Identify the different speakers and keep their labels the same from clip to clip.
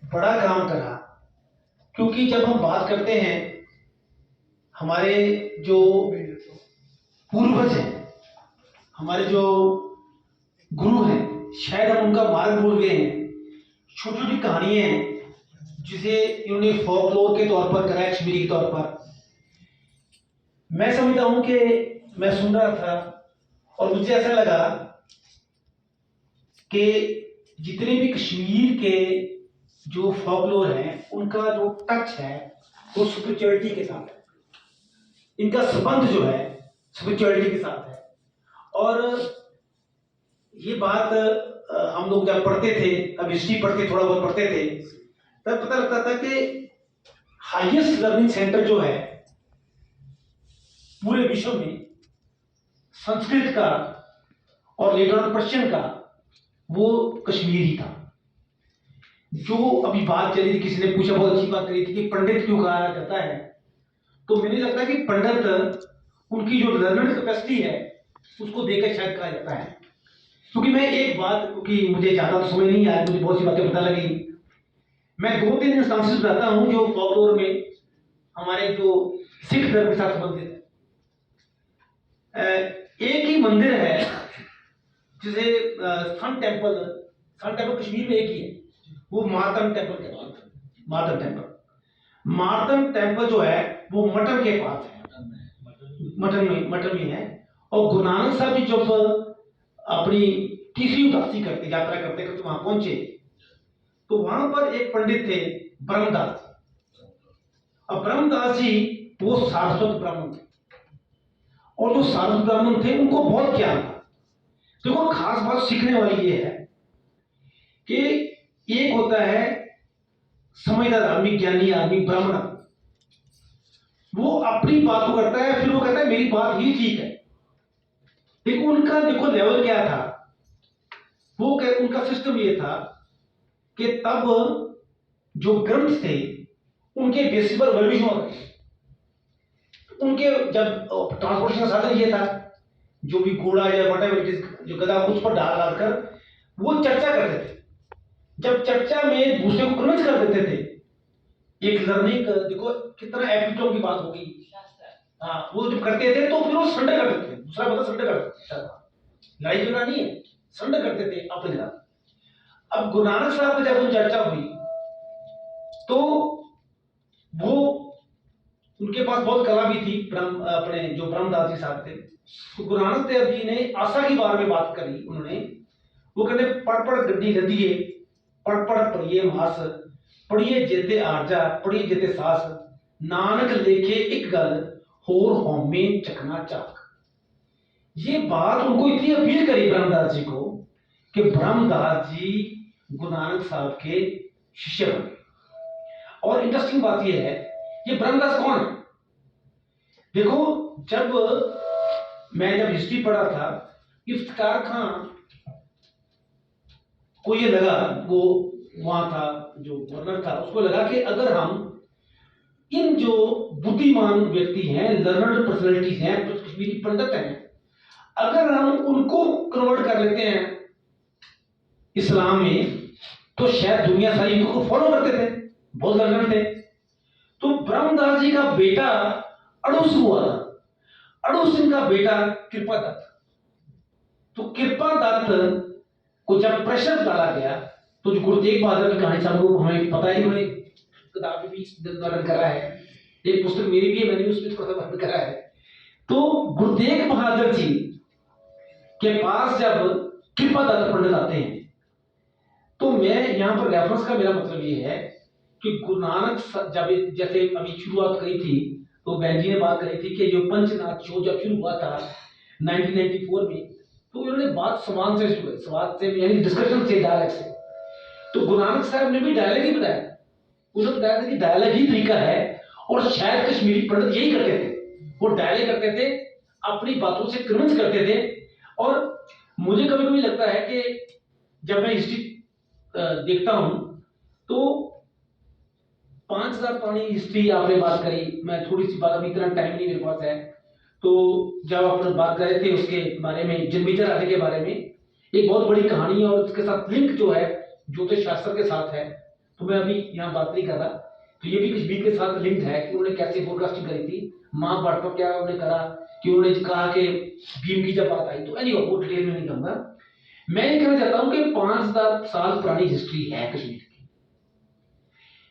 Speaker 1: बड़ा काम करा, क्योंकि जब हम बात करते हैं हमारे जो पूर्वज हैं, हमारे जो गुरु हैं, शायद हम उनका मार्ग भूल गए हैं। छोटी छोटी कहानियां हैं जिसे इन्होंने फोकलोर के तौर पर करा, कश्मीरी के तौर पर। मैं समझता हूं कि मैं सुन रहा था और मुझे ऐसा लगा कि जितने भी कश्मीर के जो फोकलोर हैं उनका जो टच है वो स्पिरिचुअलिटी के साथ है, इनका संबंध जो है स्पिरिचुअलिटी के साथ है। और ये बात हम लोग जब पढ़ते थे, अब हिस्ट्री पढ़ते थोड़ा बहुत पढ़ते थे, तब पता लगता था कि हाईएस्ट लर्निंग सेंटर जो है पूरे विश्व में संस्कृत का और लेटर ऑन पर्शियन का वो कश्मीर ही था। जो अभी बात चली थी, किसी ने पूछा, बहुत अच्छी बात करी थी कि पंडित क्यों कहा जाता है, तो मुझे लगता है कि पंडित उनकी जो लर्निंग कैपेसिटी है उसको देखकर शायद कहा जाता है। क्योंकि मैं एक बात, क्योंकि मुझे ज्यादा समय नहीं आया, मुझे बहुत सी बातें पता लगी। मैं 2-3 इंस्टांसेस बताता हूं जो फोकलोर में हमारे जो सिख धर्म के साथ संबंधित है। एक ही मंदिर है जिसे सन टेम्पल कश्मीर में एक ही है, वो मार्तम टेम्पल कहते हैं। मार्तम टेम्पल जो है वो मटन के पास है, मटन में है। और गुरु नानक साहब जी जब अपनी तीसरी उदासी करते, यात्रा करते करते वहां पहुंचे, तो वहां पर एक पंडित थे ब्रह्मदास जी। अब ब्रह्मदास जी वो सारस्वत ब्राह्मण थे, और जो सारस्वत ब्राह्मण थे उनको बहुत ज्ञान था। देखो, खास बात सीखने वाली ये है कि एक होता है समझदार आदमी, ज्ञानी आदमी, ब्राह्मण, वो अपनी बात को करता है, फिर वो कहता है मेरी बात ही ठीक है। लेकिन उनका देखो लेवल क्या था, वो उनका सिस्टम ये था कि तब जो ग्रंथ थे उनके बेसिस पर वैल्यूएशन हो रही, उनके जब ट्रांसपोर्टेशन का साधन ये था, जो भी घोड़ा या व्हाटएवर जो गधा, उस पर डाल कर वो चर्चा करते थे। जब चर्चा में दूसरे को कन्विंस कर देते थे, एक लर्निंग, देखो कितना एपिटोम की बात होगी। हाँ, वो जब करते थे तो फिर वो सरेंडर कर देते थे, दूसरा बंदा सरेंडर कर देता था, लड़ाई झगड़ा नहीं है, सरेंडर करते थे अपने साथ। अब गुरु नानक साहब की जब चर्चा हुई तो वो, उनके पास बहुत कला भी थी, अपने जो ब्रह्मदास जी साहब थे, तो गुरु नानक देव जी ने आशा के बारे में बात करी। उन्होंने वो कहते पढ़ पढ़ गड्डी लदिए, पढ़ पढ़ पढ़िए मास, पढ़िए जेते आरजा, पढ़िए जेते सास, नानक लेखे एक गल होर होमे चकना चाक। ये बात उनको इतनी अपील करी ब्रह्मदास जी को कि ब्रह्मदास जी गुरु नानक साहब के शिष्य बने। और इंटरेस्टिंग बात यह है, ये ब्रह्मदास कौन है? देखो, जब मैं हिस्ट्री पढ़ा था, इफ्तिकार खां को ये लगा, वो वहां था जो गवर्नर था, उसको लगा कि अगर हम इन जो बुद्धिमान व्यक्ति हैं, लर्नड पर्सनैलिटीज हैं, जो कश्मीरी पंडित हैं, अगर हम उनको कन्वर्ट कर लेते हैं इस्लाम में, तो शायद दुनिया सारी इनको फॉलो करते थे, बहुत लर्नड थे। तो ब्रह्मदास जी का बेटा अड़ुस हुआ था, अड़ुस सिंह का बेटा कृपा दत्त। तो कृपा दत्त को जब प्रेशर डाला गया, तो जो गुरु तेग बहादुर की कहानी सब लोग हमें पता है, उन्होंने किताब भी वर्णन करा है, एक पुस्तक मेरी भी है, मैंने उसमें थोड़ा सा वर्णन करा है। तो गुरु तेग बहादुर जी के पास जब कृपा दत्त पंडित आते हैं, तो मैं यहाँ पर रेफरेंस का मेरा मतलब ये है कि गुरु नानक जब, जैसे अभी शुरुआत करी थी, तो बहन जी ने बात करी थी कि जो पंचनाथ शो जब शुरू हुआ था 1994 में, तो उन्होंने बात सवाल से यानी डिस्कशन से, डायलॉग से। तो गुरु नानक साहब ने भी डायलॉग ही बताया, उन्होंने बताया था कि डायलॉग ही तरीका है, और शायद कश्मीरी पंडित यही करते थे, वो डायलॉग करते थे, अपनी बातों से कन्विंस करते थे। और मुझे कभी कभी लगता है कि जब मैं हिस्ट्री देखता हूं, तो 5000 पुरानी हिस्ट्री आपने बात करी, मैं थोड़ी सी बात, अभी इतना टाइम नहीं मेरे पास है, तो जब आप बात कर रहे थे उसके बारे में, जन्मेजय राजे के बारे में, एक बहुत बड़ी कहानी है, और उसके साथ लिंक जो है ज्योतिष शास्त्र के साथ है। तो मैं अभी यहाँ बात नहीं कर रहा। तो ये भी कश्मीर के साथ लिंक है कि उन्होंने कैसे फोरकास्टिंग करी थी, महाभारत पर क्या उन्होंने करा, कि उन्होंने कहा कि भीम की जब बात आई, तो एनीवे वो डिटेल में नहीं कहूंगा। मैं ये कहना चाहता हूँ कि 5000 साल पुरानी हिस्ट्री है कश्मीर की,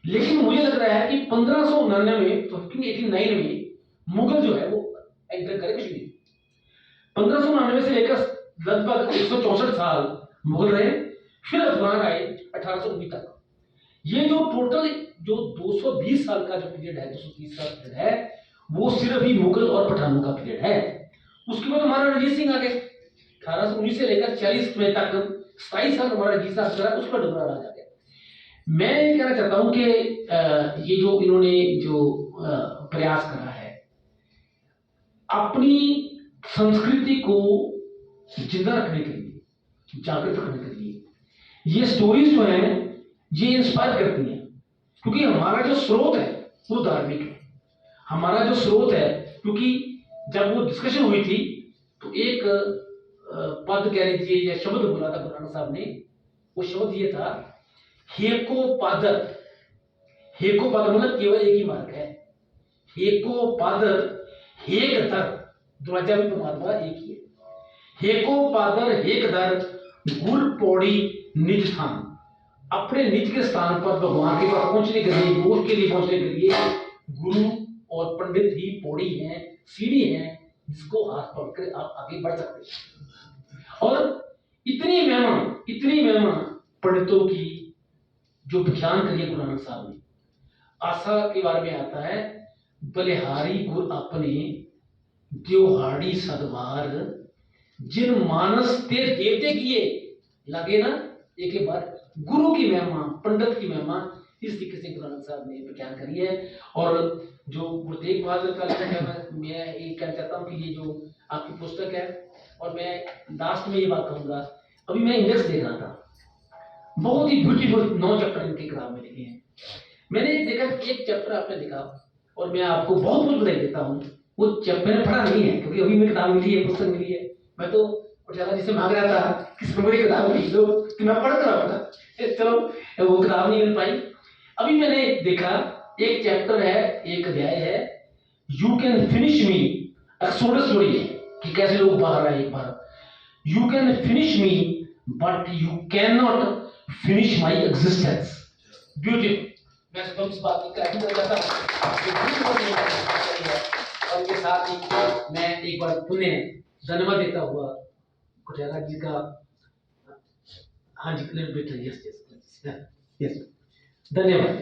Speaker 1: लेकिन मुझे लग रहा है कि 1599 में मुगल जो है वो एंटर करे कश्मीर। 1599 से लेकर लगभग 164 साल मुगल रहे, फिर अफगान आए 1819 तक। ये जो टोटल जो 220 साल का जो पीरियड है, 230 साल पीरियड है, वो सिर्फ ही मुगल और पठानों का पीरियड है। उसके बाद हमारा रणजीत सिंह आ गए, 1819 से लेकर 40 में तक 27 साल हमारा रणजीत साहब चला, उस पर डोगरा राज आ गया। मैं ये कहना चाहता हूं कि ये जो इन्होंने जो प्रयास करा है अपनी संस्कृति को जिंदा रखने के लिए, जागृत रखने के लिए, ये स्टोरीज जो हैं ये इंस्पायर करती हैं, क्योंकि हमारा जो स्रोत है वो धार्मिक है। हमारा जो स्रोत है, क्योंकि जब वो डिस्कशन हुई थी तो एक पद कह लीजिए या शब्द बोला था गुरु नानक साहब ने, वो शब्द ये था हेको पादर। हेको पादर मतलब केवल एक ही मार्ग है, हेको पादर हेक दर, दरवाजा भी परमात्मा एक ही है। हेको पादर हेक दर गुर पौड़ी निज स्थान, अपने निज के स्थान पर भगवान के पास पहुंचने के लिए, मोक्ष के लिए पहुंचने के लिए गुरु और पंडित ही पौड़ी हैं, सीढ़ी हैं, जिसको हाथ पकड़कर आप आगे बढ़ सकते हैं। और इतनी महिमा पंडितों की जो व्याख्यान करी है गुरु नानक साहब ने। आशा के बारे में आता है, बलिहारी गुर अपने त्योहारी सदवार, जिन मानस ते देवते किए लगे ना एक बार। गुरु की महिमा, पंडित की महिमा, इस तरीके से गुरु नानक साहब ने व्याख्यान करी है। और जो गुरु तेग बहादुर का लेखक है, मैं ये कहना चाहता हूँ कि ये जो आपकी पुस्तक है, और मैं लास्ट में ये बात कहूंगा, अभी मैं इंडेक्स देख रहा था, बहुत ही ब्यूटीफुल 9 चैप्टर इनकी किताब में लिखे हैं। मैंने देखा एक चैप्टर आपने लिखा, और मैं आपको बहुत बहुत बधाई देता हूँ। वो चैप्टर मैंने पढ़ा नहीं है, क्योंकि अभी मैं किताब मिली है, पुस्तक मिली है, मैं तो पटियाला जी से मांग रहा था कि मेरी किताब लिख दो कि मैं पढ़ कर अपना, चलो वो किताब नहीं मिल पाई। अभी मैंने देखा एक चैप्टर है, एक अध्याय है, you can finish me, exodus story है कि कैसे लोग बाहर आए एक बार। You can finish me but you can not finish my existence. Beautiful. मैं इस बात की क्लैरिटी देना चाहता हूँ, और के साथ ही मैं एक बार पुनः धन्यवाद देता हुआ कुटियाला जी का, हाँ जी, यस, धन्यवाद।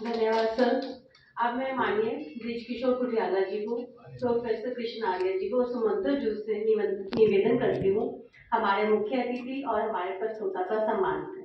Speaker 2: धन्यवाद सर। अब मैं माननीय बृजकिशोर कुटियाला जी को, प्रोफेसर कृष्ण आर्य जी को सुमंत्र जूस से निवेदन करती हूँ हमारे मुख्य अतिथि और हमारे प्रस्तोता का सम्मान करें।